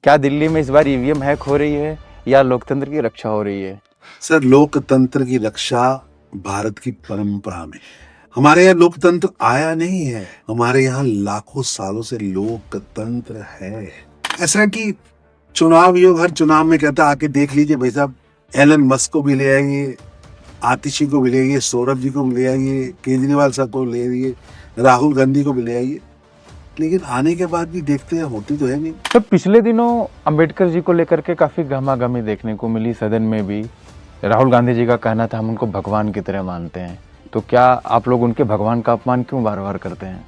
क्या दिल्ली में इस बार ईवीएम हैक हो रही है या लोकतंत्र की रक्षा हो रही है? सर, लोकतंत्र की रक्षा भारत की परंपरा में। हमारे यहाँ लोकतंत्र आया नहीं है, हमारे यहाँ लाखों सालों से लोकतंत्र है। ऐसा है कि चुनाव योग हर चुनाव में कहता आके देख लीजिए भाई साहब, एलन मस्क को भी ले आइए, आतिशी को भी ले आइए, सौरभ जी को भी ले आइए, केजरीवाल साहब को ले आइए, राहुल गांधी को भी ले आइए, लेकिन आने के बाद भी देखते हैं होती तो है नहीं। तो पिछले दिनों अंबेडकर जी को लेकर के काफी गहमागहमी देखने को मिली सदन में भी। राहुल गांधी जी का कहना था हम उनको भगवान की तरह मानते हैं। तो क्या आप लोग उनके भगवान का अपमान क्यों बार बार करते हैं?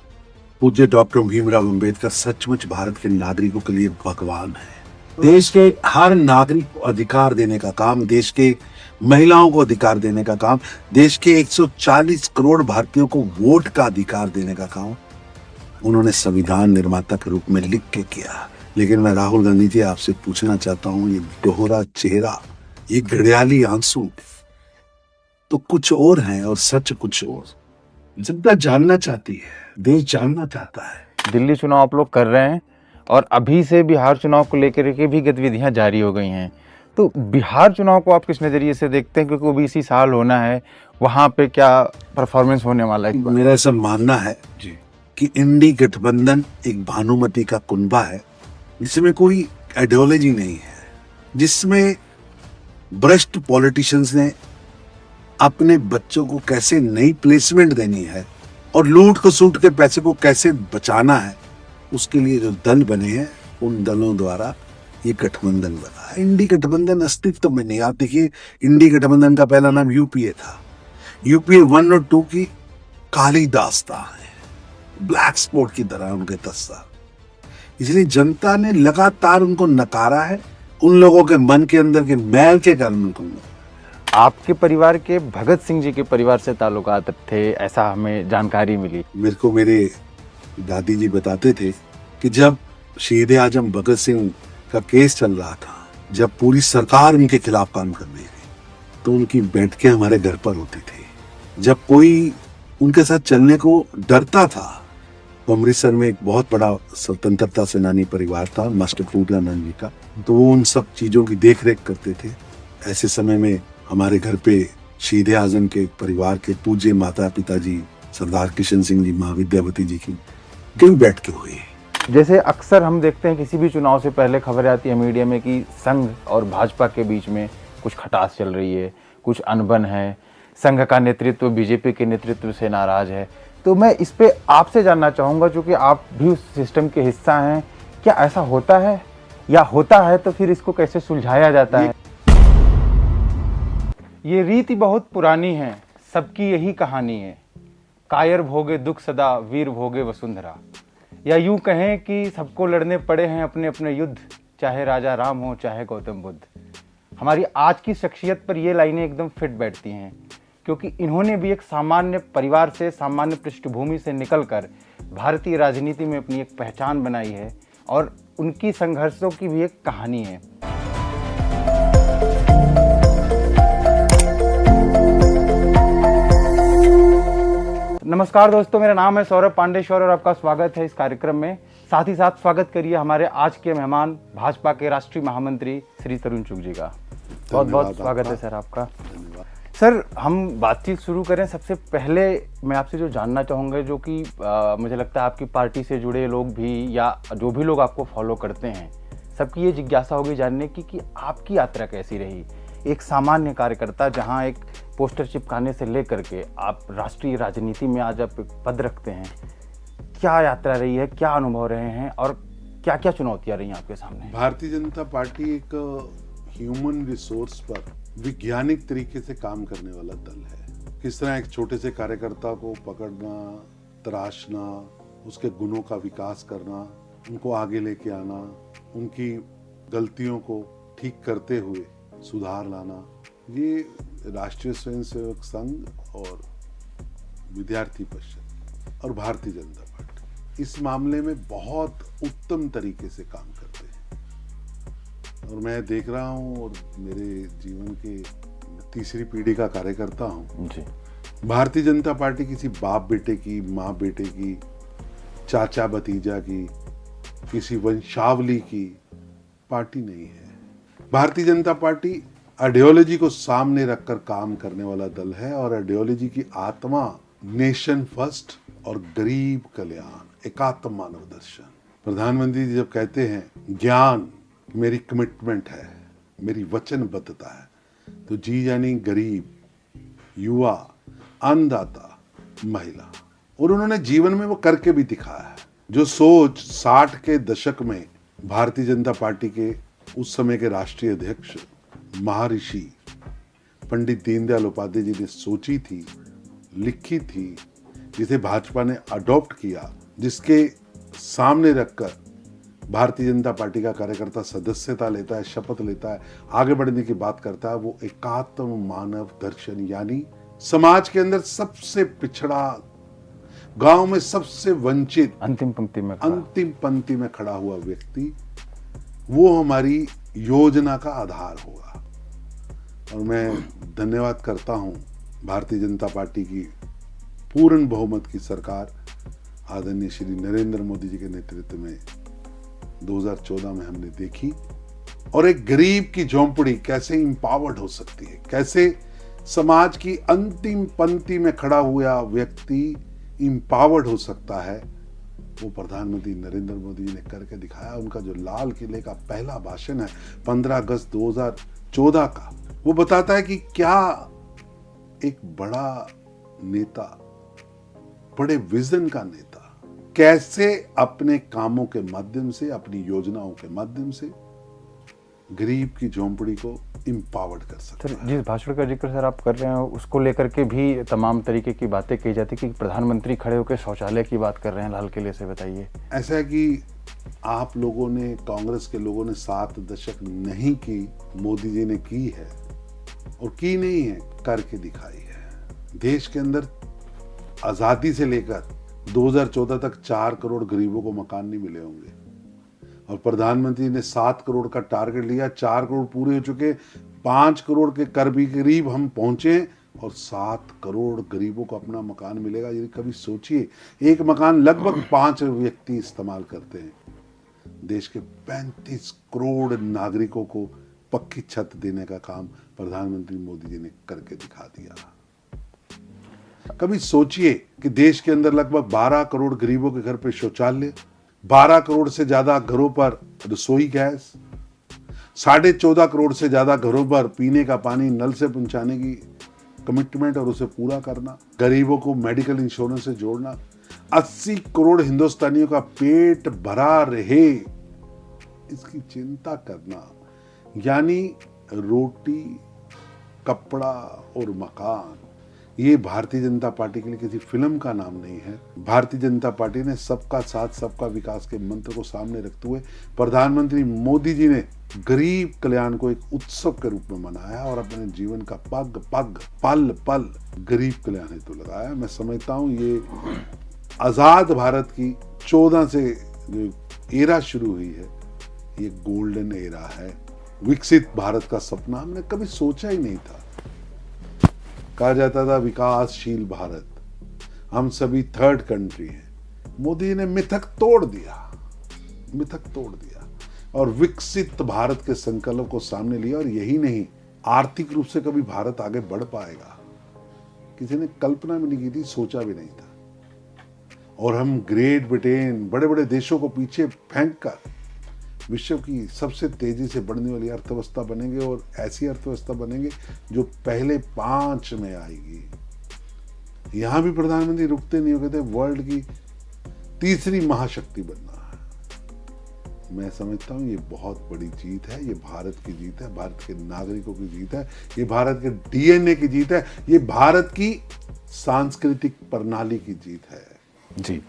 पूज्य डॉक्टर भीमराव अंबेडकर सचमुच भारत के नागरिकों के लिए भगवान है। देश के हर नागरिक को अधिकार देने का काम, देश के महिलाओं को अधिकार देने का काम, देश के 140 करोड़ भारतीयों को वोट का अधिकार देने का काम उन्होंने संविधान निर्माता के रूप में लिख के किया। लेकिन मैं राहुल गांधी जी आपसे पूछना चाहता हूँ, ये दोहरा चेहरा, ये घड़ियाली आंसू तो कुछ और है और सच कुछ और। जनता जानना चाहती है, देश जानना चाहता है। दिल्ली चुनाव आप लोग कर रहे हैं और अभी से बिहार चुनाव को लेकर के भी गतिविधियां जारी हो गई हैं। तो बिहार चुनाव को आप किस नज़रिए से देखते हैं, क्योंकि वो भी इसी साल होना है, वहाँ पे क्या परफॉर्मेंस होने वाला है? मेरा ऐसा मानना है जी कि इंडी गठबंधन एक भानुमति का कुनबा है, जिसमें कोई आइडियोलॉजी नहीं है, जिसमें भ्रष्ट पॉलिटिशियंस ने अपने बच्चों को कैसे नई प्लेसमेंट देनी है और लूट खसूट के पैसे को कैसे बचाना है, उसके लिए जो दल बने हैं, उन दलों द्वारा ये गठबंधन बना है। इंडी गठबंधन अस्तित्व में नहीं। आप देखिए, इंडी गठबंधन का पहला नाम यूपीए था। यूपीए 1 और 2 की काली दास्तान है, ब्लैक स्पॉट की तरह उनके दस्ता। इसलिए जनता ने लगातार उनको नकारा है, उन लोगों के मन के अंदर के मैल के कारण उनको। आपके परिवार के भगत सिंह जी के परिवार से ताल्लुकात थे, ऐसा हमें जानकारी मिली। मेरे को मेरे दादी जी बताते थे कि जब शहीद आजम भगत सिंह का केस चल रहा था, जब पूरी सरकार उनके खिलाफ काम कर रही थी, तो उनकी बैठकें हमारे घर पर होती थी। जब कोई उनके साथ चलने को डरता था, तो अमृतसर में एक बहुत बड़ा स्वतंत्रता सेनानी परिवार था मास्टर फूलानंद जी का, तो वो उन सब चीजों की देख रेख करते थे। ऐसे समय में हमारे घर पे शहीद आजम के परिवार के पूज्य माता पिताजी सरदार किशन सिंह जी, माँ विद्यावती जी की कई बैठकें हुई। जैसे अक्सर हम देखते हैं किसी भी चुनाव से पहले खबर आती है मीडिया में कि संघ और भाजपा के बीच में कुछ खटास चल रही है, कुछ अनबन है, संघ का नेतृत्व बीजेपी के नेतृत्व से नाराज है। तो मैं इस पे आपसे जानना चाहूँगा, क्योंकि आप भी उस सिस्टम के हिस्सा हैं, क्या ऐसा होता है, या होता है तो फिर इसको कैसे सुलझाया जाता है? ये रीति बहुत पुरानी है, सबकी यही कहानी है, कायर भोगे दुख सदा, वीर भोगे वसुंधरा। या यूं कहें कि सबको लड़ने पड़े हैं अपने अपने युद्ध, चाहे राजा राम हो चाहे गौतम बुद्ध। हमारी आज की शख्सियत पर ये लाइनें एकदम फिट बैठती हैं, क्योंकि इन्होंने भी एक सामान्य परिवार से, सामान्य पृष्ठभूमि से निकलकर भारतीय राजनीति में अपनी एक पहचान बनाई है और उनकी संघर्षों की भी एक कहानी है। नमस्कार दोस्तों, मेरा नाम है सौरभ पांडेश्वर और आपका स्वागत है इस कार्यक्रम में। साथ ही साथ स्वागत करिए हमारे आज के मेहमान भाजपा के राष्ट्रीय महामंत्री श्री तरुण चुग जी का। बहुत बहुत स्वागत है सर आपका। सर, हम बातचीत शुरू करें, सबसे पहले मैं आपसे जो जानना चाहूँगा, जो कि मुझे लगता है आपकी पार्टी से जुड़े लोग भी या जो भी लोग आपको फॉलो करते हैं, सबकी ये जिज्ञासा होगी जानने की कि आपकी यात्रा कैसी रही। एक सामान्य कार्यकर्ता, जहां एक पोस्टर चिपकाने से लेकर के आप राष्ट्रीय राजनीति में आज आप एक पद रखते हैं, क्या यात्रा रही है, क्या अनुभव रहे हैं और क्या क्या चुनौतियां रही हैं आपके सामने? भारतीय जनता पार्टी एक ह्यूमन रिसोर्स पर वैज्ञानिक तरीके से काम करने वाला दल है। किस तरह एक छोटे से कार्यकर्ता को पकड़ना, तराशना, उसके गुणों का विकास करना, उनको आगे लेके आना, उनकी गलतियों को ठीक करते हुए सुधार लाना, ये राष्ट्रीय स्वयंसेवक संघ और विद्यार्थी परिषद और भारतीय जनता पार्टी इस मामले में बहुत उत्तम तरीके से काम करते हैं। और मैं देख रहा हूँ, और मेरे जीवन के तीसरी पीढ़ी का कार्यकर्ता हूँ जी। भारतीय जनता पार्टी किसी बाप बेटे की, माँ बेटे की, चाचा भतीजा की, किसी वंशावली की पार्टी नहीं है। भारतीय जनता पार्टी आइडियोलॉजी को सामने रखकर काम करने वाला दल है और आइडियोलॉजी की आत्मा नेशन फर्स्ट और गरीब कल्याण, एकात्म मानव दर्शन। प्रधानमंत्री जी जब कहते हैं ज्ञान मेरी कमिटमेंट है, मेरी वचनबद्धता है, तो जी यानी गरीब, युवा, अन्नदाता, महिला, और उन्होंने जीवन में वो करके भी दिखाया है। जो सोच 60 के दशक में भारतीय जनता पार्टी के उस समय के राष्ट्रीय अध्यक्ष महर्षि पंडित दीनदयाल उपाध्याय जी ने सोची थी, लिखी थी, जिसे भाजपा ने अडॉप्ट किया, जिसके सामने रखकर भारतीय जनता पार्टी का कार्यकर्ता सदस्यता लेता है, शपथ लेता है, आगे बढ़ने की बात करता है, वो एकात्म मानव दर्शन, यानी समाज के अंदर सबसे पिछड़ा, गांव में सबसे वंचित, अंतिम पंक्ति में खड़ा हुआ व्यक्ति, वो हमारी योजना का आधार होगा। और मैं धन्यवाद करता हूं भारतीय जनता पार्टी की पूर्ण बहुमत की सरकार आदरणीय श्री नरेंद्र मोदी जी के नेतृत्व में 2014 में हमने देखी, और एक गरीब की झोंपड़ी कैसे इंपावर्ड हो सकती है, कैसे समाज की अंतिम पंक्ति में खड़ा हुआ व्यक्ति इंपावर्ड हो सकता है, वो प्रधानमंत्री नरेंद्र मोदी जी ने करके दिखाया। उनका जो लाल किले का पहला भाषण है 15 अगस्त 2014 का, वो बताता है कि क्या एक बड़ा नेता, बड़े विजन का नेता कैसे अपने कामों के माध्यम से, अपनी योजनाओं के माध्यम से गरीब की झोंपड़ी को इंपावर्ड कर सकता है। जिस भाषण का जिक्र सर आप कर रहे हैं उसको लेकर के भी तमाम तरीके की बातें की जाती कि प्रधानमंत्री खड़े होकर शौचालय की बात कर रहे हैं लाल किले से, बताइए। ऐसा है कि आप लोगों ने, कांग्रेस के लोगों ने 7 दशक नहीं की, मोदी जी ने की है, और की नहीं है, करके दिखाई है। देश के अंदर आजादी से लेकर 2014 तक 4 करोड़ गरीबों को मकान नहीं मिले होंगे, और प्रधानमंत्री ने 7 करोड़ का टारगेट लिया, 4 करोड़ पूरे हो चुके, 5 करोड़ के करीब हम पहुंचे, और 7 करोड़ गरीबों को अपना मकान मिलेगा। ये कभी सोचिए, एक मकान लगभग 5 व्यक्ति इस्तेमाल करते हैं। देश के 35 करोड़ नागरिकों को पक्की छत देने का काम प्रधानमंत्री मोदी जी ने करके दिखा दिया। कभी सोचिए कि देश के अंदर लगभग 12 करोड़ गरीबों के घर पे शौचालय, 12 करोड़ से ज्यादा घरों पर रसोई गैस, 14.5 करोड़ से ज्यादा घरों पर पीने का पानी नल से पहुंचाने की कमिटमेंट और उसे पूरा करना, गरीबों को मेडिकल इंश्योरेंस से जोड़ना, 80 करोड़ हिंदुस्तानियों का पेट भरा रहे इसकी चिंता करना, यानी रोटी, कपड़ा और मकान, ये भारतीय जनता पार्टी के लिए किसी फिल्म का नाम नहीं है। भारतीय जनता पार्टी ने सबका साथ सबका विकास के मंत्र को सामने रखते हुए प्रधानमंत्री मोदी जी ने गरीब कल्याण को एक उत्सव के रूप में मनाया और अपने जीवन का पग पग, पल पल गरीब कल्याण हेतु लगाया। मैं समझता हूँ ये आजाद भारत की 14 से जो एरा शुरू हुई है, ये गोल्डन एरा है। विकसित भारत का सपना हमने कभी सोचा ही नहीं था। कहा जाता था विकासशील भारत, हम सभी थर्ड कंट्री हैं। मोदी ने मिथक तोड़ दिया और विकसित भारत के संकल्प को सामने लिया। और यही नहीं, आर्थिक रूप से कभी भारत आगे बढ़ पाएगा किसी ने कल्पना भी नहीं की थी, सोचा भी नहीं था। और हम ग्रेट ब्रिटेन, बड़े बड़े देशों को पीछे फेंक कर विश्व की सबसे तेजी से बढ़ने वाली अर्थव्यवस्था बनेंगे, और ऐसी अर्थव्यवस्था बनेंगे जो पहले 5 में आएगी। यहां भी प्रधानमंत्री रुकते नहीं हो, कहते वर्ल्ड की तीसरी महाशक्ति बनना है। मैं समझता हूं ये बहुत बड़ी जीत है, ये भारत की जीत है, भारत के नागरिकों की जीत है, ये भारत के डीएनए की जीत है, ये भारत की सांस्कृतिक प्रणाली की जीत है। जी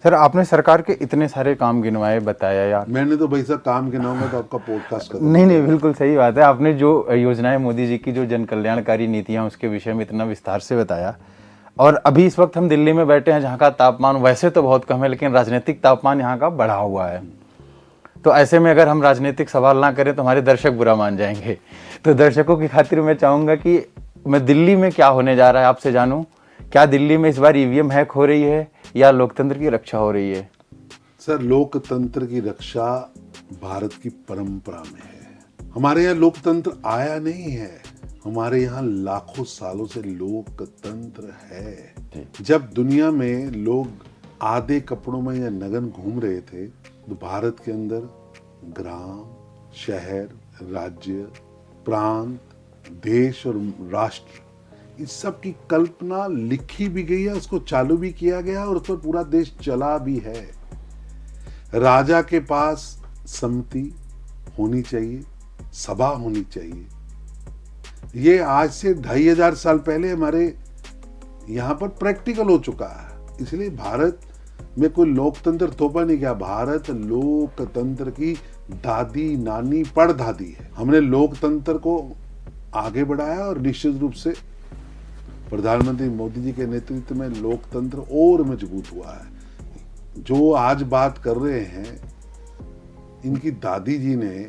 सर, आपने सरकार के इतने सारे काम गिनवाए, बताया यार। मैंने तो भाई साहब काम गिनाऊंगा तो आपका पॉडकास्ट कर नहीं, बिल्कुल सही बात है। आपने जो योजनाएं मोदी जी की, जो जन कल्याणकारी नीतियां, उसके विषय में इतना विस्तार से बताया। और अभी इस वक्त हम दिल्ली में बैठे हैं, जहाँ का तापमान वैसे तो बहुत कम है, लेकिन राजनीतिक तापमान यहाँ का बढ़ा हुआ है। तो ऐसे में अगर हम राजनीतिक सवाल ना करें तो हमारे दर्शक बुरा मान जाएंगे। तो दर्शकों की खातिर मैं चाहूँगा कि मैं दिल्ली में क्या होने जा रहा है आपसे जानूँ। क्या दिल्ली में इस बार ईवीएम हैक हो रही है या लोकतंत्र की रक्षा हो रही है? सर, लोकतंत्र की रक्षा भारत की परंपरा में है। हमारे यहाँ लोकतंत्र आया नहीं है, हमारे यहाँ लाखों सालों से लोकतंत्र है। जब दुनिया में लोग आधे कपड़ों में या नग्न घूम रहे थे, तो भारत के अंदर ग्राम, शहर, राज्य, प्रांत, देश और राष्ट्र, इस सब की कल्पना लिखी भी गई है, उसको चालू भी किया गया और उस पर पूरा देश चला भी है। राजा के पास समिति होनी चाहिए, सभा होनी चाहिए। ये आज से 2500 साल पहले हमारे यहाँ पर प्रैक्टिकल हो चुका है। इसलिए भारत में कोई लोकतंत्र थोपा नहीं गया। भारत लोकतंत्र की दादी, नानी, परदादी है। हमने लोकतंत्र को आगे बढ़ाया और निश्चित रूप से प्रधानमंत्री मोदी जी के नेतृत्व में लोकतंत्र और मजबूत हुआ है। जो आज बात कर रहे हैं, इनकी दादी जी ने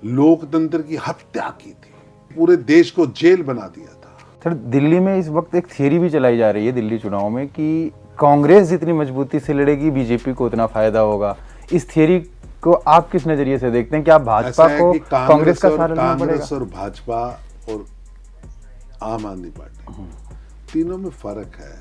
लोकतंत्र की हत्या की थी, पूरे देश को जेल बना दिया था। सर, दिल्ली में इस वक्त एक थियरी भी चलाई जा रही है दिल्ली चुनाव में कि कांग्रेस जितनी मजबूती से लड़ेगी बीजेपी को उतना फायदा होगा। इस थियरी को आप किस नजरिए से देखते हैं? क्या भाजपा को कांग्रेस का सहारा लेना पड़ेगा? कांग्रेस और भाजपा और आम आदमी पार्टी, तीनों में फर्क है।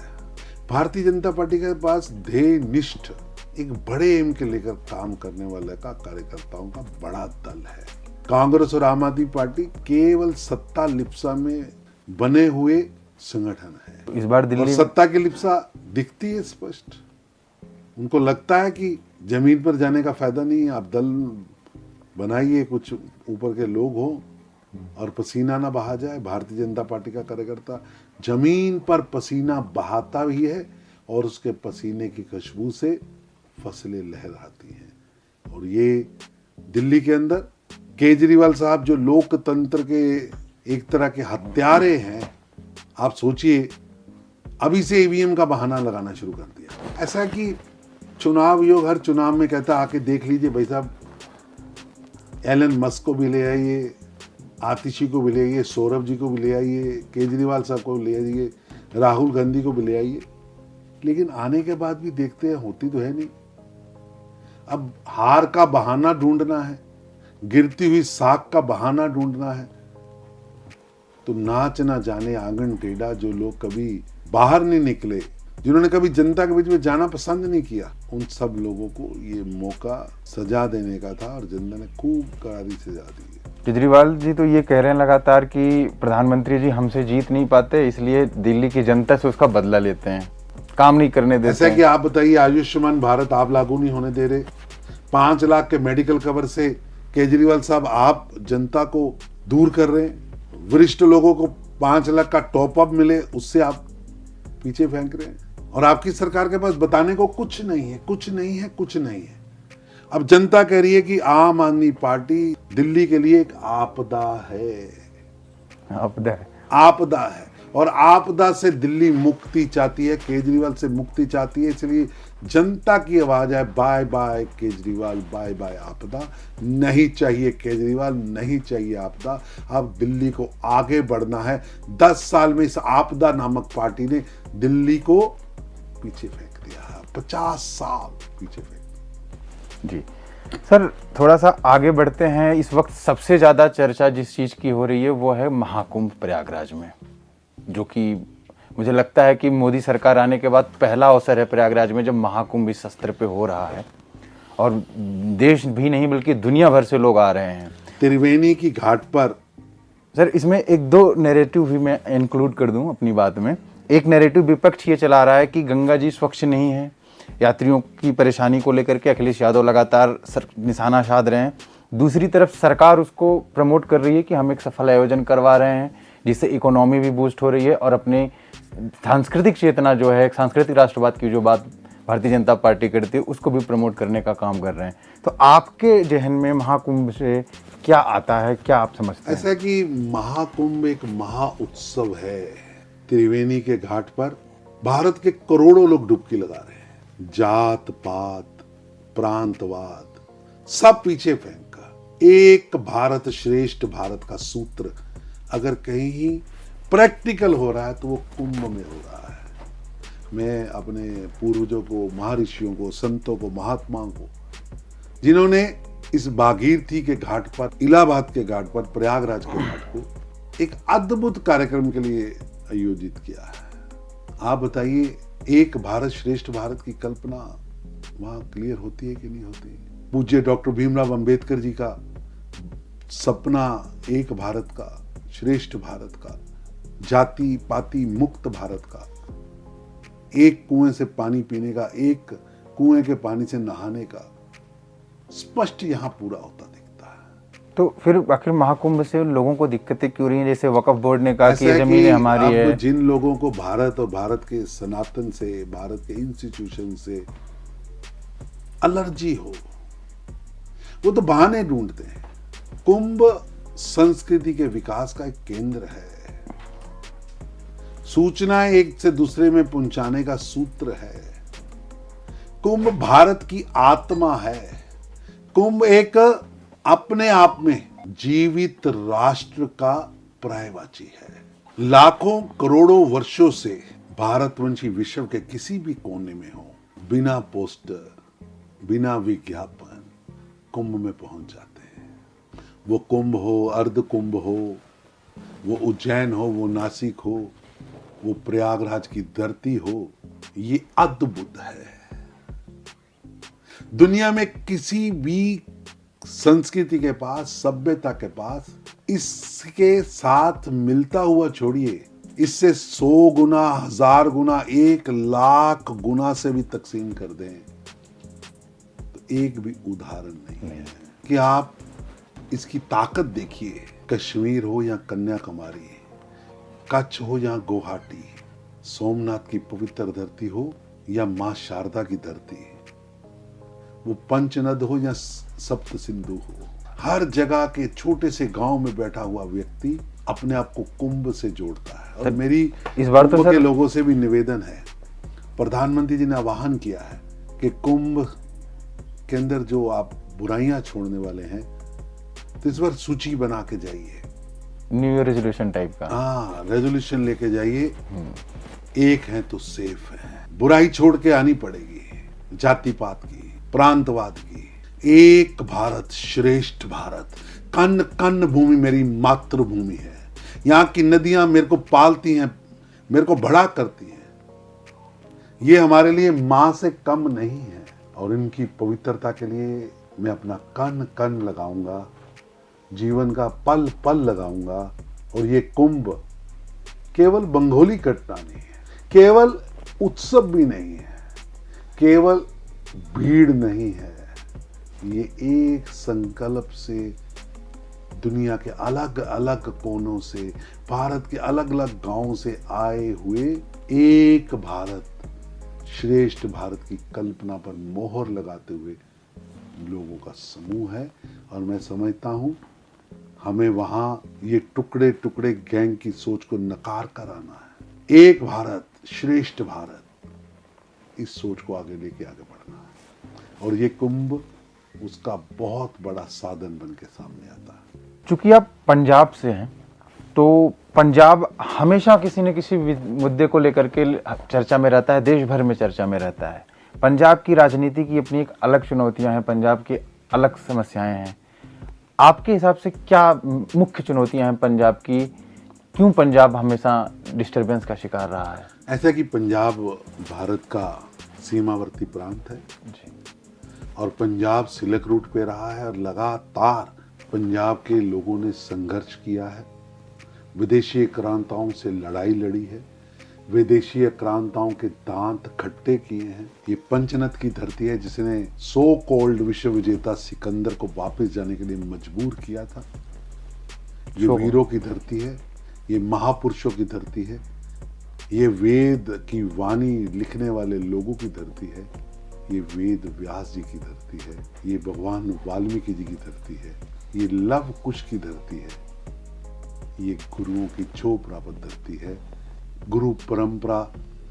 भारतीय जनता पार्टी के पास ध्येय निष्ठ एक बड़े एम के लेकर काम करने वाले का कार्यकर्ताओं का बड़ा दल है। कांग्रेस और आम आदमी पार्टी केवल सत्ता लिप्सा में बने हुए संगठन है। इस बार दिल्ली और सत्ता की लिप्सा दिखती है स्पष्ट। उनको लगता है कि जमीन पर जाने का फायदा नहीं है, आप दल बनाइए, कुछ ऊपर के लोग हो और पसीना ना बहा जाए। भारतीय जनता पार्टी का कार्यकर्ता जमीन पर पसीना बहाता भी है और उसके पसीने की खुशबू से फसलें लहराती हैं। और ये दिल्ली के अंदर केजरीवाल साहब जो लोकतंत्र के एक तरह के हत्यारे हैं, आप सोचिए, अभी से ईवीएम का बहाना लगाना शुरू कर दिया। ऐसा कि चुनाव योग हर चुनाव में कहता आके देख लीजिए भाई साहब, एलन मस्क को भी ले आइए, आतिशी को भी ले आइए, सौरभ जी को भी ले आइए, केजरीवाल साहब को ले आइए, राहुल गांधी को भी ले आइए। लेकिन आने के बाद भी देखते हैं होती तो है नहीं। अब हार का बहाना ढूंढना है, गिरती हुई साख का बहाना ढूंढना है। तो नाच ना जाने आंगन टेढ़ा, जो लोग कभी बाहर नहीं निकले, जिन्होंने कभी जनता के बीच में जाना पसंद नहीं किया, उन सब लोगों को ये मौका सजा देने का था और जनता ने खूब करारी सजा दी है। केजरीवाल जी तो ये कह रहे हैं लगातार कि प्रधानमंत्री जी हमसे जीत नहीं पाते, इसलिए दिल्ली की जनता से उसका बदला लेते हैं, काम नहीं करने देते। ऐसा कि आप बताइए, आयुष्मान भारत आप लागू नहीं होने दे रहे, 5 लाख के मेडिकल कवर से केजरीवाल साहब आप जनता को दूर कर रहे हैं। वरिष्ठ लोगों को 5 लाख का टॉप अप मिले, उससे आप पीछे फेंक रहे हैं। और आपकी सरकार के पास बताने को कुछ नहीं है, कुछ नहीं है, कुछ नहीं है। अब जनता कह रही है कि आम आदमी पार्टी दिल्ली के लिए एक आपदा है, आपदा है और आपदा से दिल्ली मुक्ति चाहती है, केजरीवाल से मुक्ति चाहती है। इसलिए जनता की आवाज है, bye bye Kejriwal, bye bye आपदा। नहीं चाहिए केजरीवाल, नहीं चाहिए आपदा। अब दिल्ली को आगे बढ़ना है। 10 साल में इस आपदा नामक पार्टी ने दिल्ली को पीछे फेंक दिया, 50 साल पीछे फेंक दिया। जी सर, थोड़ा सा आगे बढ़ते हैं। इस वक्त सबसे ज्यादा चर्चा जिस चीज की हो रही है वो है महाकुंभ प्रयागराज में, जो कि मुझे लगता है कि मोदी सरकार आने के बाद पहला अवसर है प्रयागराज में जब महाकुंभ इस स्तर पे हो रहा है और देश भी नहीं बल्कि दुनिया भर से लोग आ रहे हैं। त्रिवेणी की घाट पर सर, इसमें 1-2 नैरेटिव भी मैं इंक्लूड कर दूं अपनी बात में। एक नैरेटिव विपक्ष ये चला रहा है कि गंगा जी स्वच्छ नहीं है, यात्रियों की परेशानी को लेकर के अखिलेश यादव लगातार निशाना साध रहे हैं। दूसरी तरफ सरकार उसको प्रमोट कर रही है कि हम एक सफल आयोजन करवा रहे हैं जिससे इकोनॉमी भी बूस्ट हो रही है और अपने सांस्कृतिक चेतना जो है, सांस्कृतिक राष्ट्रवाद की जो बात भारतीय जनता पार्टी करती है उसको भी प्रमोट करने का काम कर रहे हैं। तो आपके जहन में महाकुंभ से क्या आता है, क्या आप समझते हैं? ऐसा है कि महाकुंभ एक महा उत्सव है। त्रिवेणी के घाट पर भारत के करोड़ों लोग डुबकी लगा रहे हैं। जात पात, प्रांतवाद सब पीछे फेंक कर एक भारत श्रेष्ठ भारत का सूत्र अगर कहीं प्रैक्टिकल हो रहा है तो वो कुंभ में हो रहा है। मैं अपने पूर्वजों को, महर्षियों को, संतों को, महात्माओं को, जिन्होंने इस भागीरथी के घाट पर, इलाहाबाद के घाट पर, प्रयागराज के घाट को एक अद्भुत कार्यक्रम के लिए आयोजित किया है। आप बताइए, एक भारत श्रेष्ठ भारत की कल्पना वहां क्लियर होती है कि नहीं होती? पूज्य डॉक्टर भीमराव अंबेडकर जी का सपना एक भारत का, श्रेष्ठ भारत का, जाति पाति मुक्त भारत का, एक कुएं से पानी पीने का, एक कुएं के पानी से नहाने का, स्पष्ट यहां पूरा होता दिखता है। तो फिर आखिर महाकुंभ से उन लोगों को दिक्कतें क्यों रही हैं? जैसे वक्फ बोर्ड ने कहा कि ऐसा ये है जमीनें हमारी अब है। जिन लोगों को भारत और भारत के सनातन से, भारत के इंस्टीट्यूशन से एलर्जी हो, वो तो बहाने ढूंढते हैं। कुंभ संस्कृति के विकास का एक केंद्र है, सूचनाएं एक से दूसरे में पहुंचाने का सूत्र है। कुंभ भारत की आत्मा है। कुंभ एक अपने आप में जीवित राष्ट्र का पर्यायवाची है। लाखों करोड़ों वर्षों से भारतवंशी विश्व के किसी भी कोने में हो, बिना पोस्टर, बिना विज्ञापन कुंभ में पहुंच जाते हैं। वो कुंभ हो, अर्ध कुंभ हो, वो उज्जैन हो, वो नासिक हो, वो प्रयागराज की धरती हो, ये अद्भुत है। दुनिया में किसी भी संस्कृति के पास, सभ्यता के पास इसके साथ मिलता हुआ छोड़िए, इससे 100 गुना, 1000 गुना, 1,00,000 गुना से भी तकसीम कर दें तो एक भी उदाहरण नहीं है कि आप इसकी ताकत देखिए। कश्मीर हो या कन्याकुमारी, कच्छ हो या गुवाहाटी, सोमनाथ की पवित्र धरती हो या मां शारदा की धरती, वो पंचनद हो या सप्त सिंधु हो, हर जगह के छोटे से गांव में बैठा हुआ व्यक्ति अपने आप को कुंभ से जोड़ता है। और मेरी इस बार तो कुंभ के सर लोगों से भी निवेदन है, प्रधानमंत्री जी ने आह्वान किया है कि कुंभ के अंदर जो आप बुराइयां छोड़ने वाले हैं, तो इस बार सूची बना के जाइए, न्यू ईयर रेजोल्यूशन टाइप का। हाँ, रेजोल्यूशन लेके जाइए। एक है तो सेफ है, बुराई छोड़ के आनी पड़ेगी, जाति पात की, प्रांतवाद की। एक भारत श्रेष्ठ भारत, कन कन भूमि मेरी मातृभूमि है। यहाँ की नदियां मेरे को पालती हैं, मेरे को बड़ा करती हैं। ये हमारे लिए मां से कम नहीं है, और इनकी पवित्रता के लिए मैं अपना कन कन लगाऊंगा, जीवन का पल पल लगाऊंगा। और ये कुंभ केवल बंगोली घटना नहीं है, केवल उत्सव भी नहीं है, केवल भीड़ नहीं है, ये एक संकल्प से दुनिया के अलग अलग कोनों से, भारत के अलग अलग गांवों से आए हुए एक भारत, श्रेष्ठ भारत की कल्पना पर मोहर लगाते हुए लोगों का समूह है। और मैं समझता हूं हमें वहां ये टुकड़े टुकड़े गैंग की सोच को नकार कर आना है। एक भारत श्रेष्ठ भारत, इस सोच को आगे लेके आगे बढ़ना है, और ये कुंभ उसका बहुत बड़ा साधन बन के सामने आता है। चूंकि आप पंजाब से हैं, तो पंजाब हमेशा किसी न किसी मुद्दे को लेकर के चर्चा में रहता है, देश भर में चर्चा में रहता है। पंजाब की राजनीति की अपनी एक अलग चुनौतियां हैं, पंजाब की अलग समस्याएं हैं। आपके हिसाब से क्या मुख्य चुनौतियां हैं पंजाब की? क्यों पंजाब हमेशा डिस्टरबेंस का शिकार रहा है? ऐसा कि पंजाब भारत का सीमावर्ती प्रांत है जी। और पंजाब सिल्क रूट पे रहा है, और लगातार पंजाब के लोगों ने संघर्ष किया है, विदेशी आक्रांताओं से लड़ाई लड़ी है, विदेशी आक्रांताओं के दांत खट्टे किए हैं। ये पंचनद की धरती है जिसने सो कॉल्ड विश्व विजेता सिकंदर को वापस जाने के लिए मजबूर किया था। ये वीरों की धरती है, ये महापुरुषों की धरती है, ये वेद की वाणी लिखने वाले लोगों की धरती है, ये वेद व्यास जी की धरती है, ये भगवान वाल्मीकि जी की धरती है, ये लव कुश की धरती है, ये गुरुओं की छो प्राप्त धरती है। गुरु परंपरा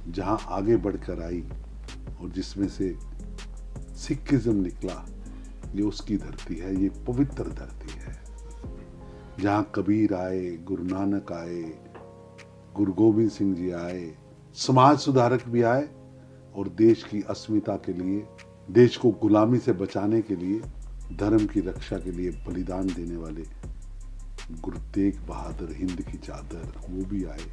जहां आगे बढ़कर आई और जिसमें से सिखिज्म निकला, ये उसकी धरती है। ये पवित्र धरती है जहां कबीर आए, गुरु नानक आए, गुरु गोविंद सिंह जी आए, समाज सुधारक भी आए, और देश की अस्मिता के लिए, देश को गुलामी से बचाने के लिए धर्म की रक्षा के लिए बलिदान देने वाले गुरु तेग बहादुर हिंद की चादर, वो भी आए।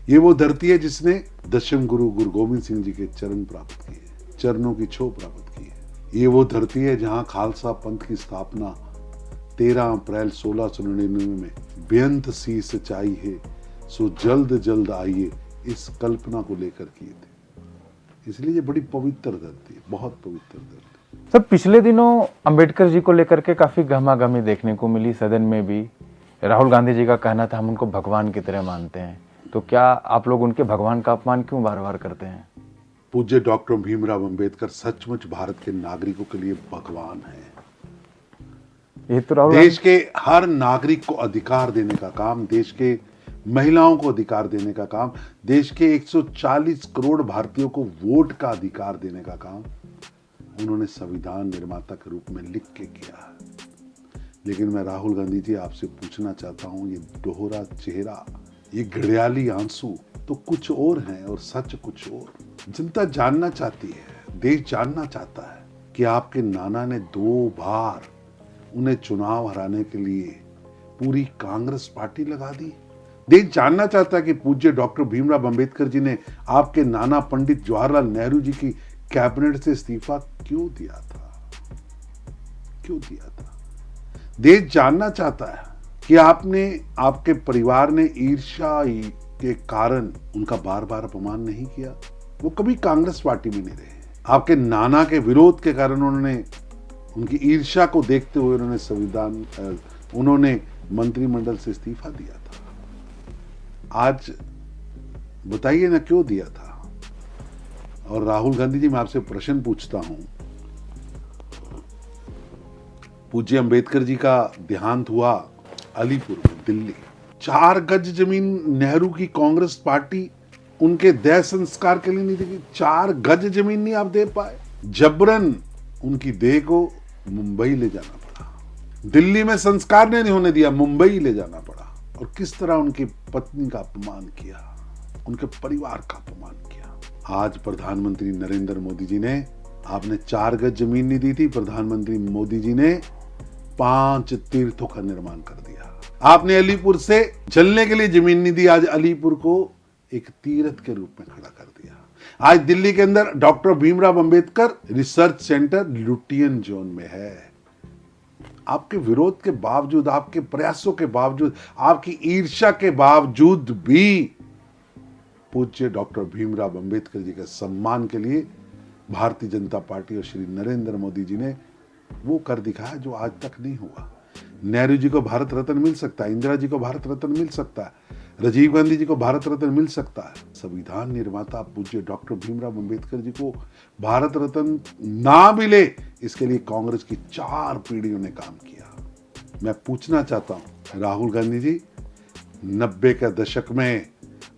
ये वो धरती है जिसने दशम गुरु गुरु गोविंद सिंह जी के चरण प्राप्त किए, चरणों की छो प्राप्त की है। ये वो धरती है जहां खालसा पंथ की स्थापना 13 अप्रैल 1699 में बेअंत सी सच्चाई है सो जल्द जल्द आइए इस कल्पना को लेकर किए थे। इसलिए ये बड़ी पवित्र धरती है, बहुत पवित्र धरती। सर, पिछले दिनों अंबेडकर जी को लेकर के काफी गहमागहमी देखने को मिली सदन में भी। राहुल गांधी जी का कहना था हम उनको भगवान की तरह मानते हैं, तो क्या आप लोग उनके भगवान का अपमान क्यों बार बार करते हैं? पूज्य डॉक्टर भीमराव अंबेडकर सचमुच भारत के नागरिकों के लिए भगवान है। ये तो राहुल देश के हर नागरिक को अधिकार देने का काम, देश के महिलाओं को अधिकार देने का काम, देश के 140 करोड़ भारतीयों को वोट का अधिकार देने का काम उन्होंने संविधान निर्माता के रूप में लिख के किया है। लेकिन मैं राहुल गांधी जी आपसे पूछना चाहता हूं, ये दोहरा चेहरा, ये घड़ियाली आंसू तो कुछ और हैं और सच कुछ और। जनता जानना चाहती है, देश जानना चाहता है कि आपके नाना ने 2 बार उन्हें चुनाव हराने के लिए पूरी कांग्रेस पार्टी लगा दी। देश जानना चाहता है कि पूज्य डॉक्टर भीमराव अंबेडकर जी ने आपके नाना पंडित जवाहरलाल नेहरू जी की कैबिनेट से इस्तीफा क्यों दिया था, क्यों दिया था। देश जानना चाहता है कि आपके परिवार ने ईर्ष्या के कारण उनका बार बार अपमान नहीं किया। वो कभी कांग्रेस पार्टी में नहीं रहे। आपके नाना के विरोध के कारण उन्होंने, उनकी ईर्ष्या को देखते हुए उन्होंने मंत्रिमंडल से इस्तीफा दिया था। आज बताइए ना क्यों दिया था। और राहुल गांधी जी, मैं आपसे प्रश्न पूछता हूं, पूज्य अंबेडकर जी का देहांत हुआ अलीपुर में, दिल्ली। 4 गज जमीन नेहरू की कांग्रेस पार्टी उनके देह संस्कार के लिए नहीं देगी। 4 गज जमीन नहीं आप दे पाए। जबरन उनकी देह को मुंबई ले जाना पड़ा। दिल्ली में संस्कार नहीं होने दिया, मुंबई ले जाना पड़ा। और किस तरह उनकी पत्नी का अपमान किया, उनके परिवार का अपमान किया। आज प्रधानमंत्री नरेंद्र मोदी जी ने, आपने 4 गज जमीन नहीं दी थी, प्रधानमंत्री मोदी जी ने 5 तीर्थों का निर्माण कर दिया। आपने अलीपुर से चलने के लिए जमीन नहीं दी, आज अलीपुर को एक तीर्थ के रूप में खड़ा कर दिया। आज दिल्ली के अंदर doctor Bhimrao Ambedkar research centre Lutyens zone में है। आपके विरोध के बावजूद, आपके प्रयासों के बावजूद, आपकी ईर्ष्या के बावजूद भी पूज्य डॉक्टर भीमराव अंबेडकर जी के सम्मान के लिए भारतीय जनता पार्टी और श्री नरेंद्र मोदी जी ने वो कर दिखाया जो आज तक नहीं हुआ। नेहरू जी को भारत रत्न मिल सकता है, इंदिरा जी को भारत रत्न मिल सकता है, राजीव गांधी जी को भारत रत्न मिल सकता है। संविधान निर्माता पूज्य डॉक्टर भीमराव अंबेडकर जी को भारत रत्न ना मिले, इसके लिए कांग्रेस की 4 पीढ़ियों ने काम किया। मैं पूछना चाहता हूं राहुल गांधी जी, 90 के दशक में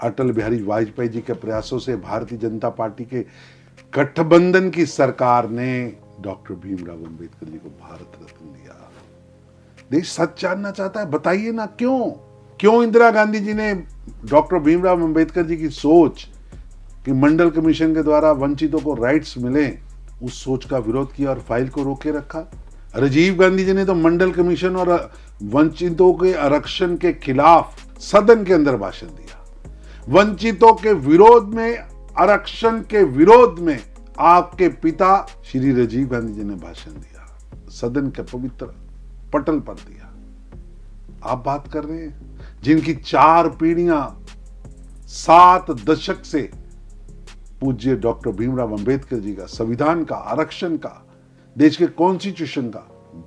अटल बिहारी वाजपेयी जी के प्रयासों से भारतीय जनता पार्टी के गठबंधन की सरकार ने डॉक्टर भीमराव अंबेडकर जी को भारत रत्न दिया। देश सच जानना चाहता है, बताइए ना क्यों इंदिरा गांधी जी ने डॉक्टर भीमराव अंबेडकर जी की सोच कि मंडल कमीशन के द्वारा वंचितों को राइट्स मिले, उस सोच का विरोध किया और फाइल को रोके रखा। राजीव गांधी जी ने तो मंडल कमीशन और वंचितों के आरक्षण के खिलाफ सदन के अंदर भाषण दिया। वंचितों के विरोध में, आरक्षण के विरोध में आपके पिता श्री राजीव गांधी जी ने भाषण दिया, सदन के पवित्र पटल पर दिया। आप बात कर रहे हैं जिनकी 4 पीढ़ियां 7 दशक से पूज्य डॉक्टर भीमराव अंबेडकर जी का, संविधान का, आरक्षण का, देश के कॉन्स्टिट्यूशन का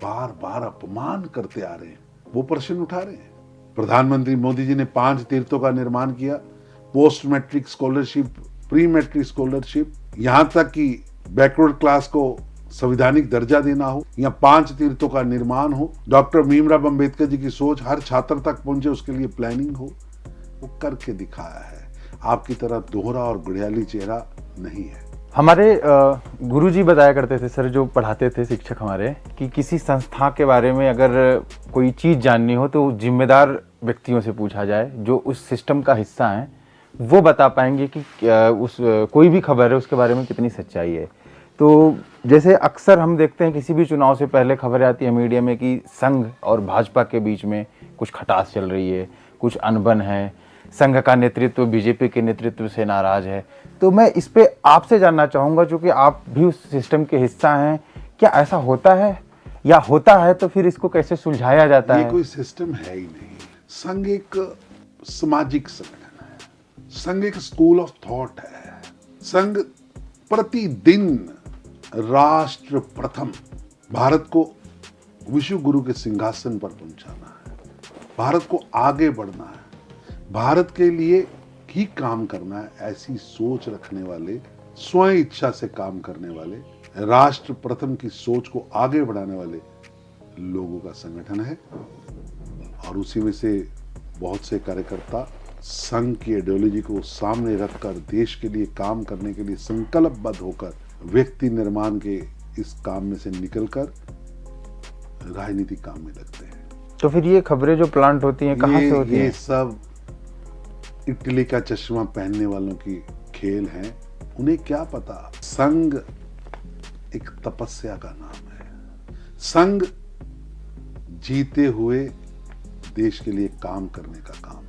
बार बार अपमान करते आ रहे हैं, वो प्रश्न उठा रहे हैं। प्रधानमंत्री मोदी जी ने 5 तीर्थों का निर्माण किया, post matric scholarship, pre matric scholarship, यहां तक कि बैकवर्ड क्लास को संवैधानिक दर्जा देना हो या 5 तीर्थों का निर्माण हो, डॉक्टर भीमराव अंबेडकर जी की सोच हर छात्र तक पहुंचे, उसके लिए प्लानिंग हो, वो करके दिखाया है। आपकी तरह दोहरा और गुड़ियाली चेहरा नहीं है। हमारे गुरुजी बताया करते थे सर, जो पढ़ाते थे शिक्षक हमारे, कि किसी संस्था के बारे में अगर कोई चीज़ जाननी हो तो जिम्मेदार व्यक्तियों से पूछा जाए जो उस सिस्टम का हिस्सा हैं, वो बता पाएंगे कि कोई भी खबर है उसके बारे में कितनी सच्चाई है। तो जैसे अक्सर हम देखते हैं किसी भी चुनाव से पहले खबरें आती है मीडिया में कि संघ और भाजपा के बीच में कुछ खटास चल रही है, कुछ अनबन है, संघ का नेतृत्व बीजेपी के नेतृत्व से नाराज है। तो मैं इस पे आपसे जानना चाहूँगा, चूँकि आप भी उस सिस्टम के हिस्सा हैं, क्या ऐसा होता है, या होता है तो फिर इसको कैसे सुलझाया जाता ये है? कोई सिस्टम है ही नहीं। संघ एक सामाजिक संगठन है, संघ एक स्कूल ऑफ थॉट है। संघ प्रतिदिन राष्ट्र प्रथम, भारत को विश्व गुरु के सिंहासन पर पहुंचाना है, भारत को आगे बढ़ना है, भारत के लिए ही काम करना है, ऐसी सोच रखने वाले, स्वयं इच्छा से काम करने वाले, राष्ट्र प्रथम की सोच को आगे बढ़ाने वाले लोगों का संगठन है। और उसी में से बहुत से कार्यकर्ता संघ की आइडियोलॉजी को सामने रखकर देश के लिए काम करने के लिए संकल्पबद्ध होकर व्यक्ति निर्माण के इस काम में से निकलकर राजनीतिक काम में लगते हैं। तो फिर ये खबरें जो प्लांट होती हैं कहाँ से होती ये हैं? सब इटली का चश्मा पहनने वालों की खेल है। उन्हें क्या पता, संघ एक तपस्या का नाम है। संघ जीते हुए देश के लिए काम करने का काम है।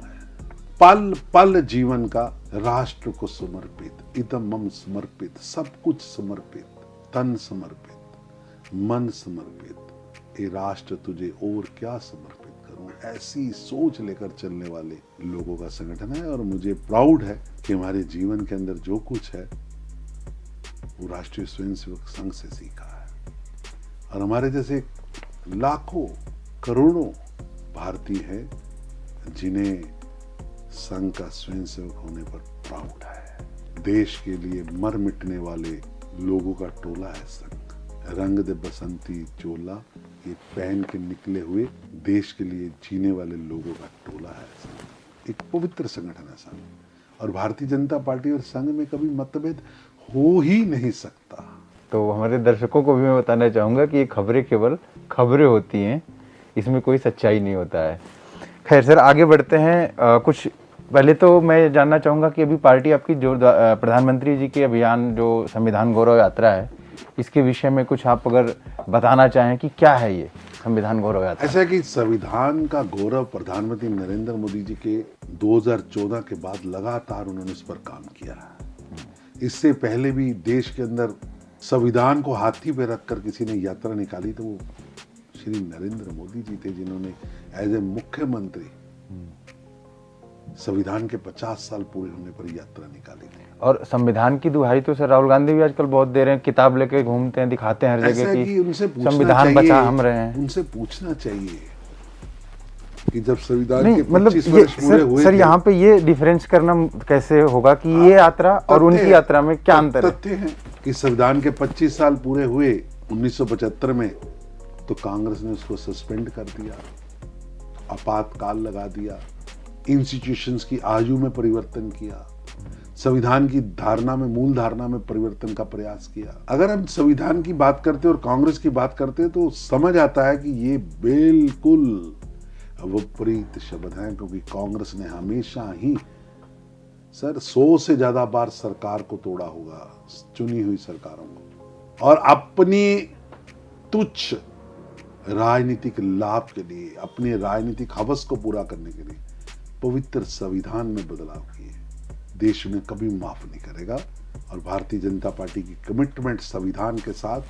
पल पल जीवन का राष्ट्र को समर्पित, इदं मम समर्पित, सब कुछ समर्पित, तन समर्पित, मन समर्पित, ये राष्ट्र तुझे और क्या समर्पित करूं, ऐसी सोच लेकर चलने वाले लोगों का संगठन है। और मुझे प्राउड है कि हमारे जीवन के अंदर जो कुछ है वो राष्ट्रीय स्वयंसेवक संघ से सीखा है। और हमारे जैसे लाखों करोड़ों भारतीय हैं जिन्हें संघ का स्वयंसेवक होने पर प्राउड है। देश के लिए मर मिटने वाले लोगों का टोला है संघ। रंग दे बसंती चोला ये पहन के निकले हुए देश के लिए जीने वाले लोगों का टोला है संघ। एक पवित्र संगठन है संघ, और भारतीय जनता पार्टी और संघ में कभी मतभेद हो ही नहीं सकता। तो हमारे दर्शकों को भी मैं बताना चाहूँगा कि ये खबरें केवल खबरें होती हैं, इसमें कोई सच्चाई नहीं होता है। खैर सर, आगे बढ़ते हैं। कुछ पहले तो मैं जानना चाहूँगा कि अभी पार्टी आपकी जो प्रधानमंत्री जी के अभियान जो संविधान गौरव यात्रा है, इसके विषय में कुछ आप अगर बताना चाहें कि क्या है ये संविधान गौरव यात्रा? ऐसा कि संविधान का गौरव प्रधानमंत्री नरेंद्र मोदी जी के 2014 के बाद लगातार उन्होंने इस पर काम किया है। इससे पहले भी देश के अंदर संविधान को हाथी पे रखकर किसी ने यात्रा निकाली तो वो श्री नरेंद्र मोदी जी थे, जिन्होंने एज ए मुख्यमंत्री संविधान के 50 साल पूरे होने पर यात्रा निकाली थी। और संविधान की दुहाई तो सर राहुल गांधी भी आजकल बहुत दे रहे हैं, किताब लेके घूमते हैं, दिखाते हैं हर जगह कि उनसे संविधान बचा हम रहे हैं। उनसे पूछना चाहिए कि जब संविधान नहीं, के मतलब 25 वर्ष पूरे हुए सर थे, यहाँ पे ये डिफरेंस करना कैसे होगा कि ये यात्रा और उनकी यात्रा में क्या अंतर है? तथ्य है कि संविधान के 25 साल पूरे हुए 1975 में, तो कांग्रेस ने उसको सस्पेंड कर दिया, आपातकाल लगा दिया, इंस्टीट्यूशंस की आयु में परिवर्तन किया, संविधान की धारणा में, मूल धारणा में परिवर्तन का प्रयास किया। अगर हम संविधान की बात करते और कांग्रेस की बात करते तो समझ आता है कि ये बिल्कुल विपरीत शब्द हैं, क्योंकि कांग्रेस ने हमेशा ही सर 100 से ज्यादा बार सरकार को तोड़ा होगा, चुनी हुई सरकारों को, और अपनी तुच्छ राजनीतिक लाभ के लिए, अपने राजनीतिक हवस को पूरा करने के लिए पवित्र संविधान में बदलाव किए। देश में कभी माफ नहीं करेगा। और भारतीय जनता पार्टी की कमिटमेंट संविधान के साथ,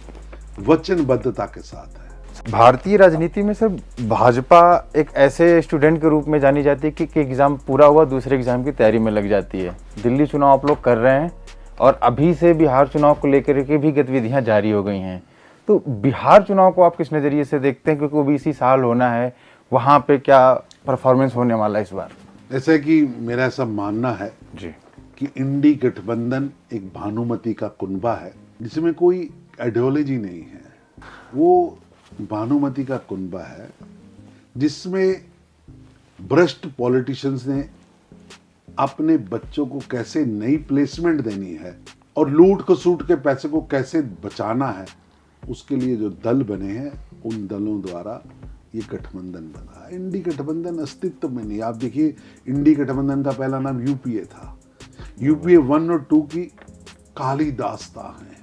वचनबद्धता के साथ है। भारतीय राजनीति में सर भाजपा एक ऐसे स्टूडेंट के रूप में जानी जाती है कि एग्जाम पूरा हुआ, दूसरे एग्जाम की तैयारी में लग जाती है। दिल्ली चुनाव आप लोग कर रहे हैं और अभी से बिहार चुनाव को लेकर के भी गतिविधियां जारी हो गई हैं। तो बिहार चुनाव को आप किस नजरिए से देखते हैं, क्योंकि वो भी इसी साल होना है, वहां पे क्या परफॉर्मेंस होने वाला है इस बार? ऐसा कि मेरा ऐसा मानना है जी कि इंडी गठबंधन एक भानुमति का कुनबा है, जिसमें कोई आइडियोलॉजी नहीं है। वो भानुमति का कुनबा है जिसमें भ्रष्ट पॉलिटिशियंस ने अपने बच्चों को कैसे नई प्लेसमेंट देनी है और लूट खसूट के पैसे को कैसे बचाना है, उसके लिए जो दल बने हैं, उन दलों द्वारा ये गठबंधन बना है। इंडी गठबंधन अस्तित्व में नहीं। आप देखिए, इंडी गठबंधन का पहला नाम यूपीए था। यूपीए 1 और 2 की काली दास्तां है,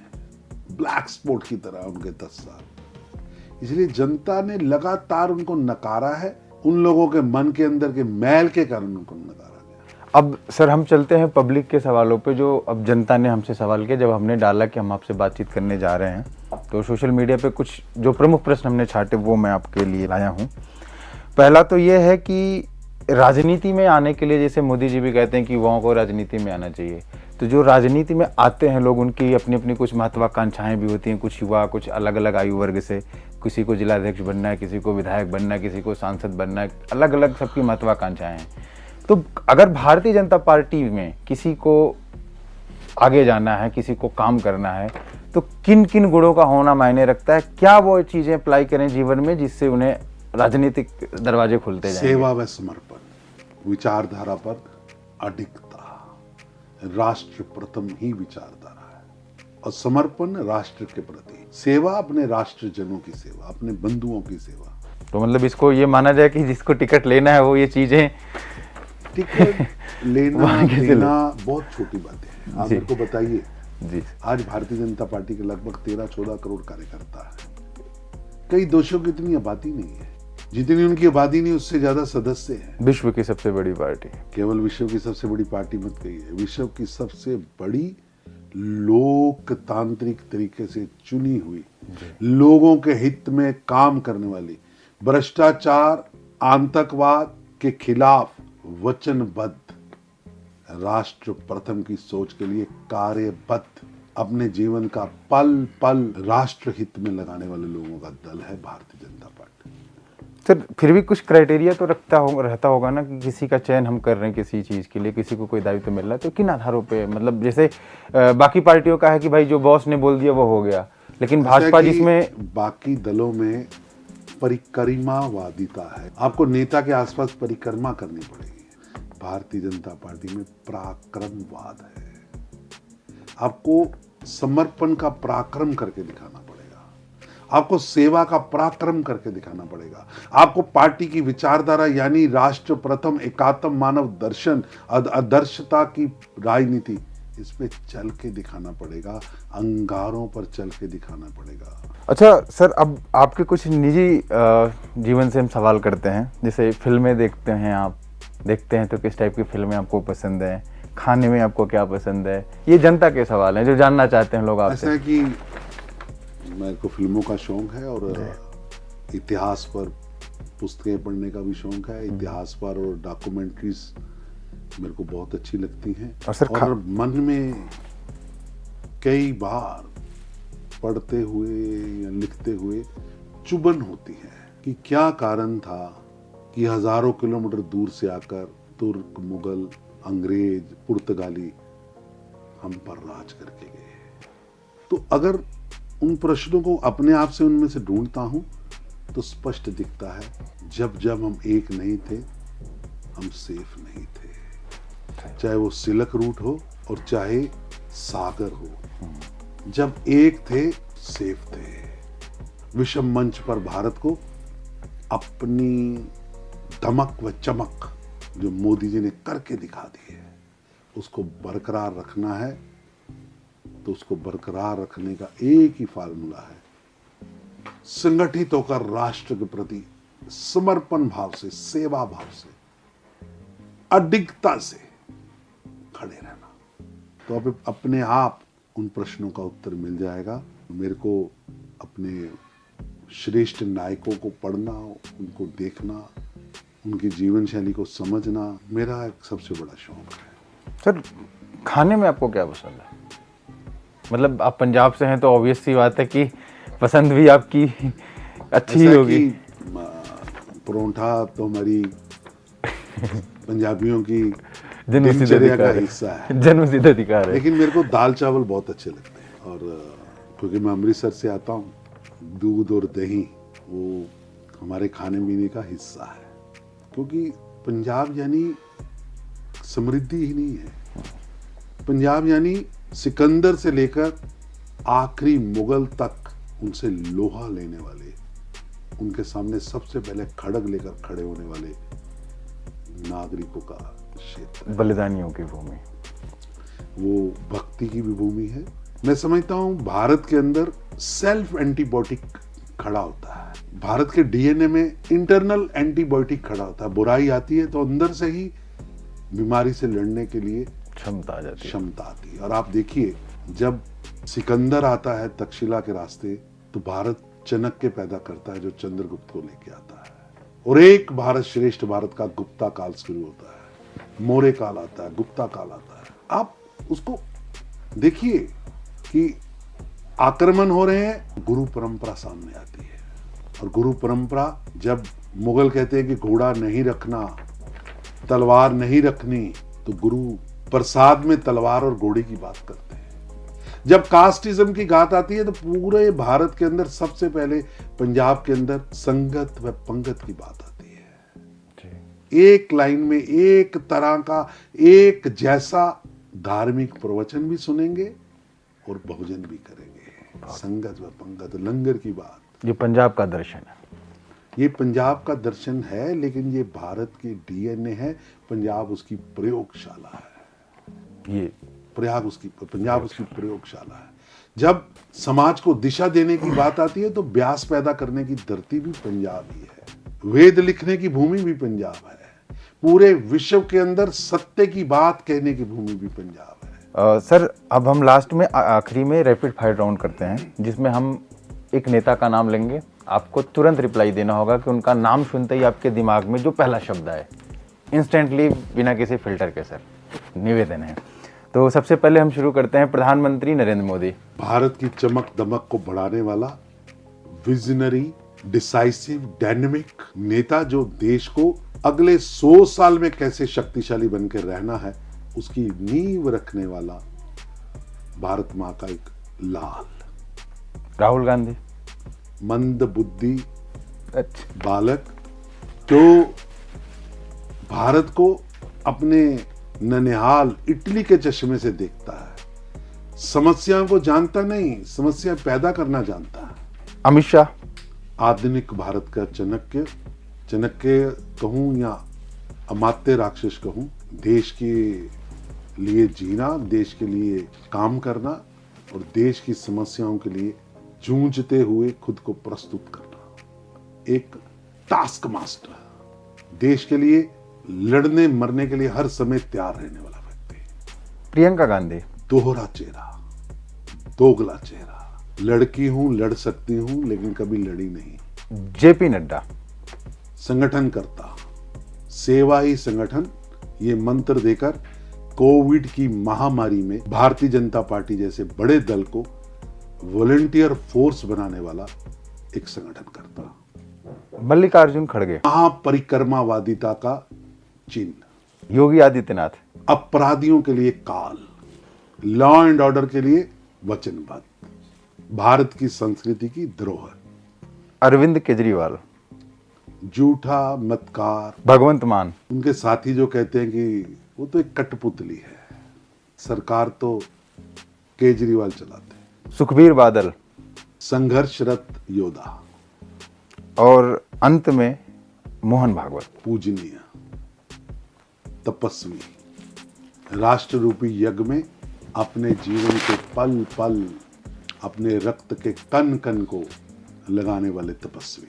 ब्लैक स्पॉट की तरह उनके 10 साल। इसलिए जनता ने लगातार उनको नकारा है, उन लोगों के मन के अंदर के मैल के कारण उनको नकारा गया। अब सर हम चलते हैं पब्लिक के सवालों पे, जो अब जनता ने हमसे सवाल किया जब हमने डाला कि हम आपसे बातचीत करने जा रहे हैं। तो सोशल मीडिया पे कुछ जो प्रमुख प्रश्न हमने छाटे वो मैं आपके लिए लाया हूँ। पहला तो ये है कि राजनीति में आने के लिए, जैसे मोदी जी भी कहते हैं कि युवाओं को राजनीति में आना चाहिए, तो जो राजनीति में आते हैं लोग, उनकी अपनी अपनी कुछ महत्वाकांक्षाएं भी होती हैं। कुछ युवा कुछ अलग अलग आयु वर्ग से, किसी को जिलाध्यक्ष बनना है, किसी को विधायक बनना है, किसी को सांसद बनना है, अलग अलग सबकी महत्वाकांक्षाएं हैं। तो अगर भारतीय जनता पार्टी में किसी को आगे जाना है, किसी को काम करना है, तो किन किन गुणों का होना मायने रखता है? क्या वो चीज़ें अप्लाई करें जीवन में जिससे उन्हें राजनीतिक दरवाजे खुलते जाएंगे? सेवा व समर्पण, विचारधारा पर अडिगता, राष्ट्र प्रथम ही विचारधारा है, और समर्पण राष्ट्र के प्रति, सेवा अपने राष्ट्रजनों की सेवा, अपने बंधुओं की सेवा। तो मतलब इसको ये माना जाए कि जिसको टिकट लेना है वो ये चीजें टिकट लेना देना बहुत छोटी बातें हैं। आप जी। मेरे को बताइए, जी आज भारतीय जनता पार्टी के लगभग 13-14 करोड़ कार्यकर्ता है। कई देशों की इतनी आबादी नहीं है, जितनी उनकी आबादी नहीं उससे ज्यादा सदस्य हैं। विश्व की सबसे बड़ी पार्टी। केवल विश्व की सबसे बड़ी पार्टी मत कहिए, विश्व की सबसे बड़ी लोकतांत्रिक तरीके से चुनी हुई, लोगों के हित में काम करने वाली, भ्रष्टाचार आतंकवाद के खिलाफ वचनबद्ध, राष्ट्र प्रथम की सोच के लिए कार्यबद्ध, अपने जीवन का पल पल राष्ट्र हित में लगाने वाले लोगों का दल है भारतीय जनता पार्टी। सर फिर भी कुछ क्राइटेरिया तो रहता होगा ना कि किसी का चयन हम कर रहे हैं किसी चीज़ के लिए, किसी को कोई दायित्व मिल रहा है, तो किन आधारों पे? मतलब जैसे बाकी पार्टियों का है कि भाई जो बॉस ने बोल दिया वो हो गया, लेकिन भाजपा जिसमें बाकी दलों में परिक्रमावादिता है, आपको नेता के आसपास परिक्रमा करनी पड़ेगी। भारतीय जनता पार्टी में पराक्रमवाद है, आपको समर्पण का पराक्रम करके दिखाना पड़ेगा, आपको सेवा का पराक्रम करके दिखाना पड़ेगा, आपको पार्टी की विचारधारा यानी राष्ट्र प्रथम, एकात्म मानव दर्शन, आदर्शता की राजनीति, इस पे चल के दिखाना पड़ेगा, अंगारों पर चल के दिखाना पड़ेगा। अच्छा सर, अब आपके कुछ निजी जीवन से हम सवाल करते हैं। जैसे फिल्में देखते हैं, आप देखते हैं तो किस टाइप की फिल्में आपको पसंद है, खाने में आपको क्या पसंद है? ये जनता के सवाल हैं जो जानना चाहते हैं लोग आपसे। ऐसा है कि मेरे को फिल्मों का शौक है और इतिहास पर पुस्तकें पढ़ने का भी शौक है। इतिहास पर और डॉक्यूमेंट्रीज मेरे को बहुत अच्छी लगती हैं, और सर और मन में कई बार पढ़ते हुए या लिखते हुए चुभन होती है कि क्या कारण था कि हजारों किलोमीटर दूर से आकर तुर्क, मुगल, अंग्रेज, पुर्तगाली हम पर राज करके गए। तो अगर उन प्रश्नों को अपने आप से उनमें से ढूंढता हूं तो स्पष्ट दिखता है, जब जब हम एक नहीं थे हम सेफ नहीं थे, चाहे वो सिल्क रूट हो और चाहे सागर हो, जब एक थे सेफ थे। विश्व मंच पर भारत को अपनी धमक व चमक जो मोदी जी ने करके दिखा दी है, उसको बरकरार रखना है, तो उसको बरकरार रखने का एक ही फार्मूला है, संगठित होकर राष्ट्र के प्रति समर्पण भाव से, सेवा भाव से, अडिगता से खड़े रहना। तो अब अपने आप उन प्रश्नों का उत्तर मिल जाएगा। मेरे को अपने श्रेष्ठ नायकों को पढ़ना, उनको देखना, उनकी जीवन शैली को समझना मेरा एक सबसे बड़ा शौक है। सर खाने में आपको क्या पसंद है? मतलब आप पंजाब से हैं तो ऑब्वियस सी बात है कि पसंद भी आपकी अच्छी ही होगी। परोंठा तो हमारी पंजाबियों की दिनचर्या का हिस्सा है, जन्मसिद्ध अधिकार है। लेकिन मेरे को दाल चावल बहुत अच्छे लगते हैं, और क्योंकि मैं अमृतसर से आता हूँ, दूध और दही वो हमारे खाने पीने का हिस्सा है, क्योंकि पंजाब यानी समृद्धि ही नहीं है। पंजाब यानी सिकंदर से लेकर आखिरी मुगल तक उनसे लोहा लेने वाले, उनके सामने सबसे पहले खड़ग लेकर खड़े होने वाले नागरिकों का क्षेत्र, बलिदानियों की भूमि। वो भक्ति की भी भूमि है, मैं समझता हूं भारत के अंदर सेल्फ एंटीबायोटिक खड़ा होता है। भारत के डीएनए में इंटरनल एंटीबायोटिक खड़ा होता है। बुराई आती है तो अंदर से ही बीमारी से लड़ने के लिए क्षमता आ जाती है। क्षमता आती है। और आप देखिए, जब सिकंदर आता है तक्षशिला के रास्ते, तो भारत चाणक्य पैदा करता है जो चंद्रगुप्त को लेके आता है, और एक भारत श्रेष्ठ भारत का गुप्ता काल शुरू होता है। मौर्य काल आता है, गुप्ता काल आता है। आप उसको देखिए कि आक्रमण हो रहे हैं, गुरु परंपरा सामने आती है। और गुरु परंपरा, जब मुगल कहते हैं कि घोड़ा नहीं रखना, तलवार नहीं रखनी, तो गुरु प्रसाद में तलवार और घोड़े की बात करते हैं। जब कास्टिज्म की बात आती है तो पूरे भारत के अंदर सबसे पहले पंजाब के अंदर संगत व पंगत की बात आती है। एक लाइन में एक तरह का एक जैसा धार्मिक प्रवचन भी सुनेंगे और भोजन भी करेंगे। संगत व पंगत, लंगर की बात, ये पंजाब का दर्शन है। ये पंजाब का दर्शन है, लेकिन ये भारत की डीएनए है। पंजाब उसकी प्रयोगशाला है। ये पंजाब उसकी प्रयोगशाला है। जब समाज को दिशा देने की बात आती है तो व्यास पैदा करने की धरती भी पंजाब ही है। वेद लिखने की भूमि भी पंजाब है। पूरे विश्व के अंदर सत्य की बात कहने की भूमि भी पंजाब है। सर, अब हम लास्ट में आखिरी में रैपिड फायर राउंड करते हैं, जिसमें हम एक नेता का नाम लेंगे। आपको तुरंत रिप्लाई देना होगा कि उनका नाम सुनते ही आपके दिमाग में जो पहला शब्द आए, इंस्टेंटली, बिना किसी फिल्टर के। सर, निवेदन है। तो सबसे पहले हम शुरू करते हैं प्रधानमंत्री नरेंद्र मोदी। भारत की चमक दमक को बढ़ाने वाला, विजनरी, डिसाइसिव, डायनेमिक नेता, जो देश को अगले 100 साल में कैसे शक्तिशाली बनकर रहना है उसकी नींव रखने वाला भारत माँ का एक लाल। राहुल गांधी। मंद बुद्धि अच्छा। बालक जो भारत को अपने ननिहाल इटली के चश्मे से देखता है। समस्याओं को जानता नहीं, समस्या पैदा करना जानता है। अमित शाह। आधुनिक भारत का चाणक्य कहूं या अमात्य राक्षस कहूं, देश के लिए जीना, देश के लिए काम करना और देश की समस्याओं के लिए जूझते हुए खुद को प्रस्तुत करना। एक टास्क मास्टर, देश के लिए लड़ने मरने के लिए हर समय तैयार रहने वाला व्यक्ति। प्रियंका गांधी। दोहरा चेहरा, दोगला चेहरा। लड़की हूं, लड़ सकती हूं, लेकिन कभी लड़ी नहीं। जेपी नड्डा। संगठनकर्ता, सेवा ही संगठन, ये मंत्र देकर कोविड की महामारी में भारतीय जनता पार्टी जैसे बड़े दल को वॉलंटियर फोर्स बनाने वाला एक संगठनकर्ता। मल्लिकार्जुन खड़गे। महापरिक्रमावादिता का चिन्ह। योगी आदित्यनाथ। अपराधियों के लिए काल, लॉ एंड ऑर्डर के लिए वचनबद्ध, भारत की संस्कृति की धरोहर। अरविंद केजरीवाल। झूठा मतकार। भगवंत मान। उनके साथी जो कहते हैं कि वो तो एक कठपुतली है, सरकार तो केजरीवाल चलाते हैं। सुखबीर बादल। संघर्षरत योद्धा। और अंत में मोहन भागवत। पूजनीय, तपस्वी, राष्ट्र रूपी यज्ञ में अपने जीवन के पल पल, अपने रक्त के कण कण को लगाने वाले तपस्वी।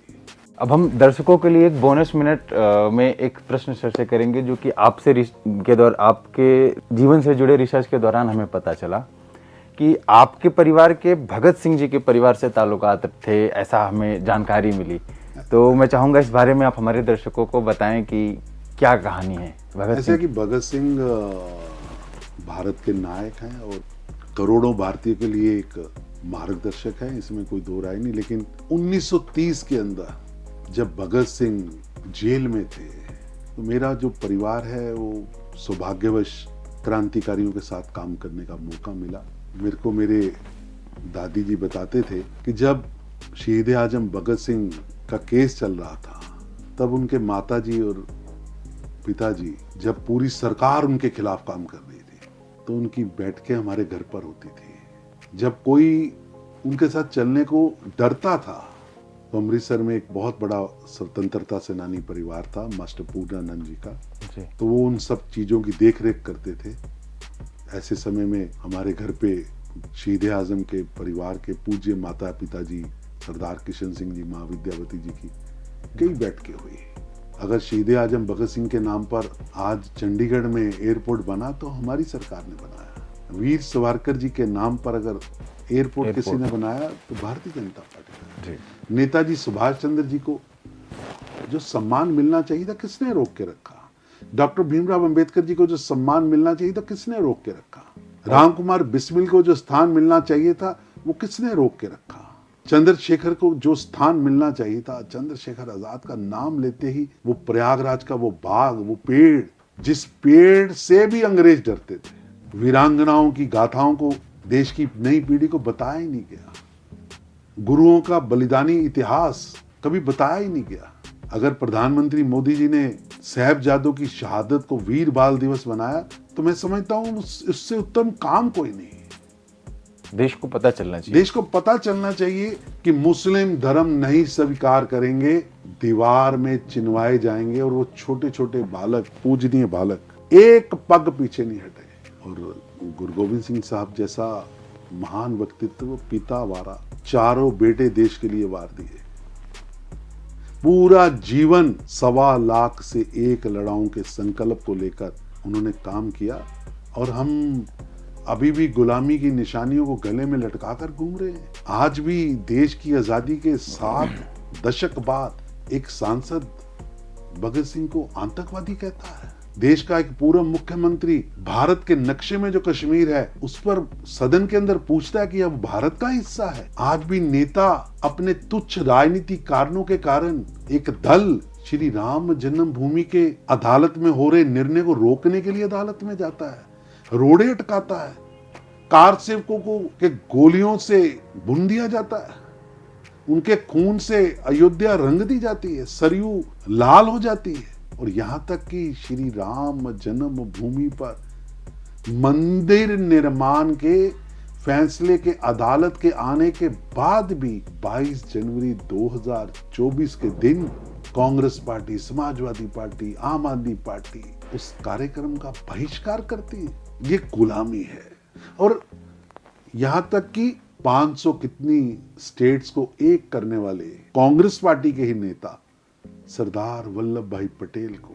अब हम दर्शकों के लिए एक बोनस मिनट में एक प्रश्न सर से करेंगे, जो कि आपके जीवन से जुड़े रिसर्च के दौरान हमें पता चला कि आपके परिवार के भगत सिंह जी के परिवार से ताल्लुकात थे, ऐसा हमें जानकारी मिली। तो मैं चाहूँगा इस बारे में आप हमारे दर्शकों को बताएं कि क्या कहानी है भगत ऐसे सिंह। कि भगत सिंह भारत के नायक हैं और करोड़ों भारतीयों के लिए एक मार्गदर्शक है, इसमें कोई दो राय नहीं। लेकिन 1930 के अंदर जब भगत सिंह जेल में थे तो मेरा जो परिवार है वो सौभाग्यवश क्रांतिकारियों के साथ काम करने का मौका मिला। मेरे को मेरे दादी जी बताते थे कि जब शहीद आजम भगत सिंह का केस चल रहा था, तब उनके माताजी और पिताजी, जब पूरी सरकार उनके खिलाफ काम कर रही थी, तो उनकी बैठकें हमारे घर पर होती थी। जब कोई उनके साथ चलने को डरता था तो अमृतसर में एक बहुत बड़ा स्वतंत्रता सेनानी परिवार था, मास्टर पूर्णानंद जी का, तो वो उन सब चीज़ों की देख रेख करते थे। ऐसे समय में हमारे घर पे शहीद आजम के परिवार के पूज्य माता पिताजी सरदार किशन सिंह जी, माँ विद्यावती जी की कई बैठकें हुई। अगर शहीद आजम भगत सिंह के नाम पर आज चंडीगढ़ में एयरपोर्ट बना तो हमारी सरकार ने बनाया। वीर सावरकर जी के नाम पर अगर एयरपोर्ट किसी ने बनाया तो भारतीय जनता पार्टी ने। नेताजी सुभाष चंद्र जी को जो सम्मान मिलना चाहिए था किसने रोक के रखा? डॉक्टर भीमराव अंबेडकर जी को जो सम्मान मिलना चाहिए था किसने रोक के रखा? राम कुमार बिस्मिल को जो स्थान मिलना चाहिए था वो किसने रोक के रखा? चंद्रशेखर को जो स्थान मिलना चाहिए था, चंद्रशेखर आजाद का नाम लेते ही वो प्रयागराज का वो बाग, वो पेड़, जिस पेड़ से भी अंग्रेज डरते थे, वीरांगनाओं की गाथाओं को देश की नई पीढ़ी को बताया ही नहीं गया। गुरुओं का बलिदानी इतिहास कभी बताया ही नहीं गया। अगर प्रधानमंत्री मोदी जी ने साहिबजादों की शहादत को वीर बाल दिवस बनाया तो मैं समझता हूं उससे उत्तम काम कोई नहीं। देश को पता चलना चाहिए, देश को पता चलना चाहिए कि मुस्लिम धर्म नहीं स्वीकार करेंगे, दीवार में चिनवाए जाएंगे और वो छोटे छोटे बालक, पूजनीय बालक एक पग पीछे नहीं हटे। और गुरु गोविंद सिंह साहब जैसा महान व्यक्तित्व, पिता वारा, चारों बेटे देश के लिए वार दिए, पूरा जीवन 1.25 लाख से एक लड़ाऊं के संकल्प को लेकर उन्होंने काम किया और हम अभी भी गुलामी की निशानियों को गले में लटका कर घूम रहे हैं। आज भी देश की आजादी के 7 दशक बाद एक सांसद भगत सिंह को आतंकवादी कहता है। देश का एक पूर्व मुख्यमंत्री भारत के नक्शे में जो कश्मीर है उस पर सदन के अंदर पूछता है कि अब भारत का हिस्सा है। आज भी नेता अपने तुच्छ राजनीतिक कारणों के कारण एक दल श्री राम जन्मभूमि के अदालत में हो रहे निर्णय को रोकने के लिए अदालत में जाता है, रोड़े अटकाता है, कार सेवकों को के गोलियों से भून दिया जाता है, उनके खून से अयोध्या रंग दी जाती है, सरयू लाल हो जाती है। और यहां तक कि श्री राम जन्मभूमि पर मंदिर निर्माण के फैसले के अदालत के आने के बाद भी 22 जनवरी 2024 के दिन कांग्रेस पार्टी, समाजवादी पार्टी, आम आदमी पार्टी उस कार्यक्रम का बहिष्कार करती है। ये गुलामी है। और यहां तक कि 500 कितनी स्टेट्स को एक करने वाले कांग्रेस पार्टी के ही नेता सरदार वल्लभ भाई पटेल को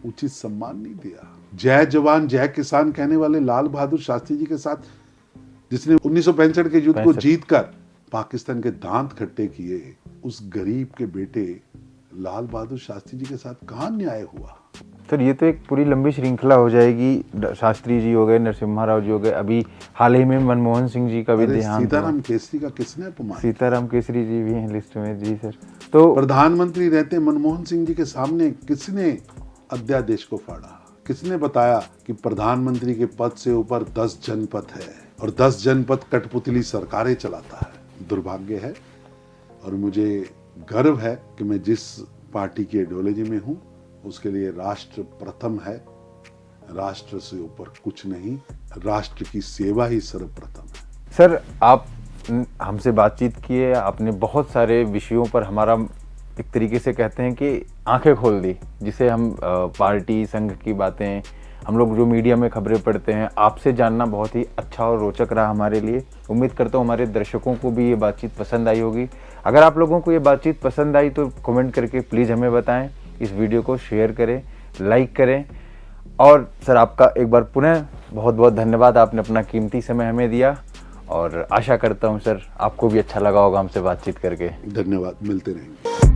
उचित सम्मान नहीं दिया। जय जवान जय किसान कहने वाले लाल बहादुर शास्त्री जी के साथ, जिसने 1965 के युद्ध को जीतकर पाकिस्तान के दांत खट्टे किए, उस गरीब के बेटे लाल बहादुर शास्त्री जी के साथ कहां न्याय हुआ? सर ये तो एक पूरी लंबी श्रृंखला हो जाएगी। शास्त्री जी हो गए, नरसिम्हा राव जी हो गए, अभी हाल ही में मनमोहन सिंह जी का भी देहांत। सीताराम केसरी का किसने अपमान? सीताराम केसरी जी भी हैं लिस्ट में। जी सर। तो प्रधानमंत्री रहते मनमोहन सिंह जी के सामने किसने अध्यादेश को फाड़ा? किसने बताया कि प्रधानमंत्री के पद से ऊपर 10 जनपद है और 10 जनपद कठपुतली सरकारें चलाता है? दुर्भाग्य है। और मुझे गर्व है कि मैं जिस पार्टी की आइडियोलॉजी में हूं उसके लिए राष्ट्र प्रथम है, राष्ट्र से ऊपर कुछ नहीं, राष्ट्र की सेवा ही सर्वप्रथम है। सर आप हमसे बातचीत किए, आपने बहुत सारे विषयों पर हमारा एक तरीके से कहते हैं कि आंखें खोल दी, जिसे हम पार्टी संघ की बातें, हम लोग जो मीडिया में खबरें पढ़ते हैं, आपसे जानना बहुत ही अच्छा और रोचक रहा हमारे लिए। उम्मीद करता हूँ हमारे दर्शकों को भी ये बातचीत पसंद आई होगी। अगर आप लोगों को ये बातचीत पसंद आई तो कमेंट करके प्लीज़ हमें बताएं, इस वीडियो को शेयर करें, लाइक करें। और सर आपका एक बार पुनः बहुत बहुत धन्यवाद, आपने अपना कीमती समय हमें दिया और आशा करता हूं सर आपको भी अच्छा लगा होगा हमसे बातचीत करके। धन्यवाद, मिलते रहेंगे।